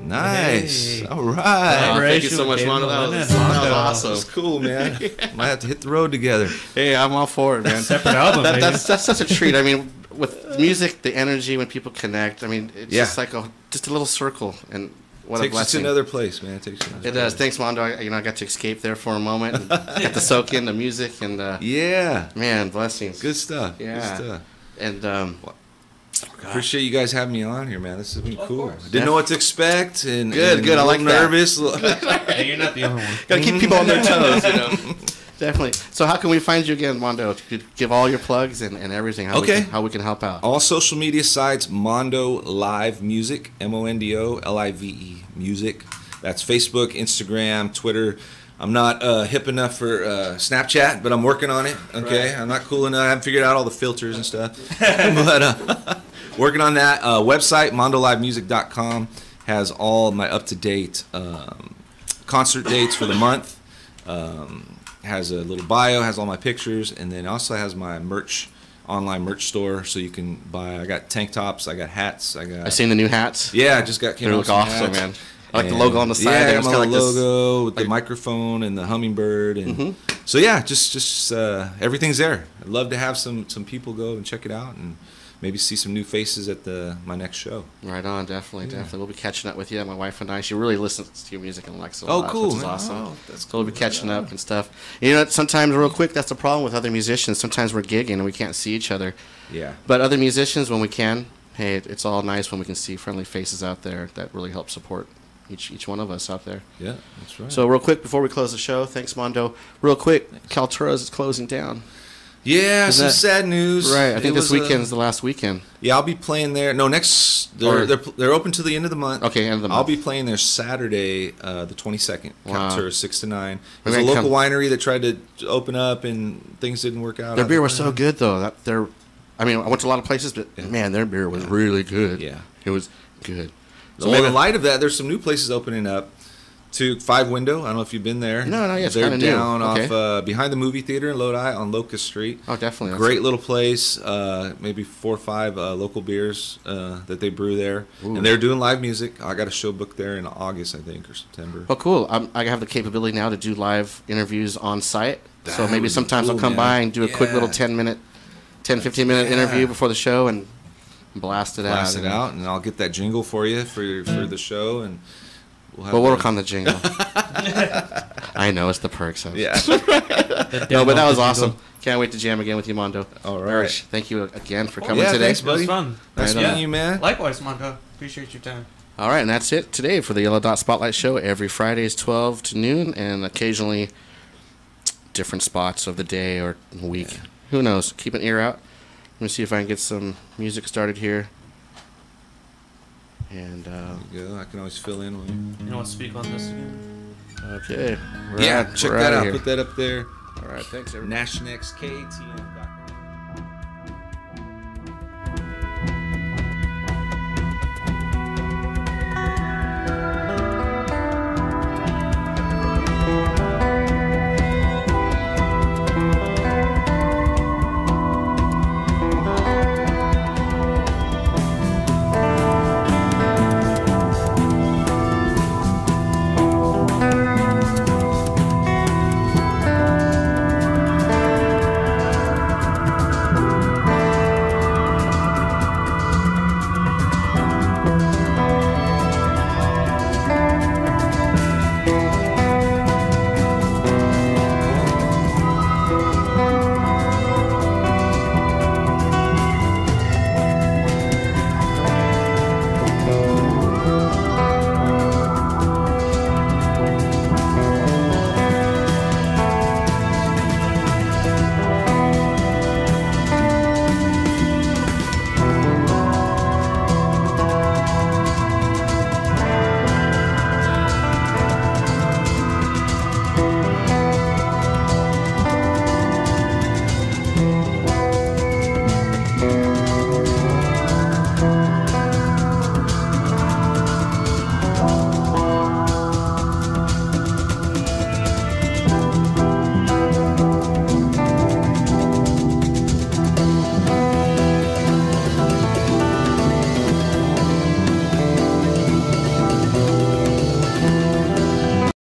Nice. Hey. All right. Thank you so much, Mondo. That was awesome. That's cool, man. Might have to hit the road together. Hey, I'm all for it, man. Separate album, that's such a treat. I mean, with music, the energy when people connect. I mean, it's just like a little circle, and what a blessing. Takes you to another place, man. It does. Thanks, Mondo. I got to escape there for a moment, and got to soak in the music, and yeah, man, blessings. Good stuff. Yeah. Good stuff. And appreciate you guys having me on here, man. This has been cool. course. Didn't know what to expect, and Good. I like that. Nervous. Hey, you're not the only one. Gotta keep people on their toes, you know. Definitely. So how can we find you again, Mondo? If you could give all your plugs and everything, how we can help out. All social media sites, Mondo Live Music, MondoLive Music. That's Facebook, Instagram, Twitter. I'm not hip enough for Snapchat, but I'm working on it. Okay, right. I'm not cool enough. I haven't figured out all the filters and stuff. But working on that. Website, MondoLiveMusic.com, has all my up-to-date concert dates for the month. Has a little bio, has all my pictures, and then also has my online merch store, so you can buy. I got tank tops, I got hats, I've seen the new hats. Yeah, I just got. They look awesome, man. I like the logo on the side. Yeah, there. my like logo with the microphone and the hummingbird, and so yeah, just everything's there. I'd love to have some people go and check it out, and maybe see some new faces at my next show. Right on, definitely. We'll be catching up with you. My wife and I. She really listens to your music and likes it a lot. Oh, cool! Which is awesome. Oh, that's cool. So we'll be catching up and stuff. You know, sometimes real quick, that's the problem with other musicians. Sometimes we're gigging and we can't see each other. Yeah. But other musicians, when we can, hey, it's all nice when we can see friendly faces out there that really help support each one of us out there. Yeah, that's right. So real quick before we close the show, thanks, Mondo. Real quick, Kaltura's is closing down. Yeah, some sad news. Right, I think this weekend's the last weekend. Yeah, I'll be playing there. No, they're open till the end of the month. Okay, end of the month. I'll be playing there Saturday, the 22nd. Wow. Kaltura 6 to 9. There's a local winery that tried to open up and things didn't work out. Their beer was so good though. I went to a lot of places, but man, their beer was really good. Yeah, it was good. So in light of that, there's some new places opening up. To 5 Window. I don't know if you've been there. No, yeah, it's they're kind of down new. off behind the movie theater in Lodi on Locust Street. Oh, definitely. Great little place. Maybe 4 or 5 local beers that they brew there, and they're doing live music. I got a show booked there in August, I think, or September. Oh, cool! I have the capability now to do live interviews on site. So maybe sometimes I'll come by and do a quick little 15-minute interview before the show and blast it out. And I'll get that jingle for you for the show and. We'll work on the jingle. I know, it's the perks. Yeah. No, but that was awesome. Can't wait to jam again with you, Mondo. All right. Thank you again for coming today. Thanks, buddy. It was fun. Nice meeting you, man. Likewise, Mondo. Appreciate your time. All right, and that's it today for the Yellow Dot Spotlight Show. Every Friday is 12 to noon, and occasionally different spots of the day or week. Yeah. Who knows? Keep an ear out. Let me see if I can get some music started here. And there you go. I can always fill in when you want to speak on this again? Okay. Check that out. Put that up there. All right. Thanks, everybody. NashNextKTM.com.